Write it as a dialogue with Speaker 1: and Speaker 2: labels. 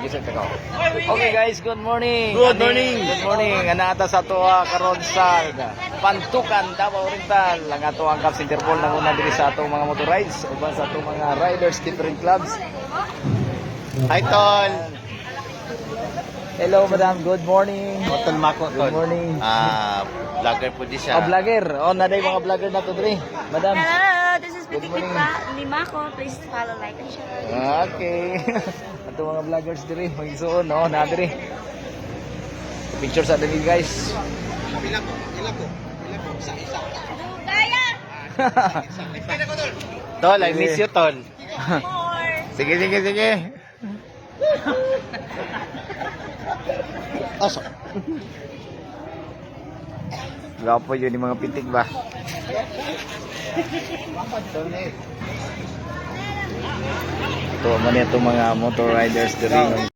Speaker 1: Okay guys, good morning.
Speaker 2: Good morning.
Speaker 1: Good morning. Anata sa tuwa karon sa Pantukan, Davao Oriental. Ang ato ang Caps Interpol nang una diri sa atong mga motor rides uban sa atong mga riders different clubs.
Speaker 2: Hi, Tol.
Speaker 1: Hello madam, good morning.
Speaker 2: Tol Mako,
Speaker 1: Good
Speaker 2: Tol.
Speaker 1: morning.
Speaker 2: Vlogger po di siya.
Speaker 1: Vlogger. Oh, naday mga vlogger na to diri. Madam.
Speaker 3: Hello, this is
Speaker 1: Good
Speaker 3: Pitik
Speaker 1: morning.
Speaker 3: Limako. Please follow, like, and share.
Speaker 1: Okay. Ato mga vloggers diri, magsuon no, na diri. Picture sa diri guys.
Speaker 3: Gaya!
Speaker 2: Tol, I miss you, Tol.
Speaker 3: More!
Speaker 1: Sige, sige, sige.
Speaker 2: Aso.
Speaker 1: Gapo yun yung mga pitik ba? Ito man ito mga motor riders diri.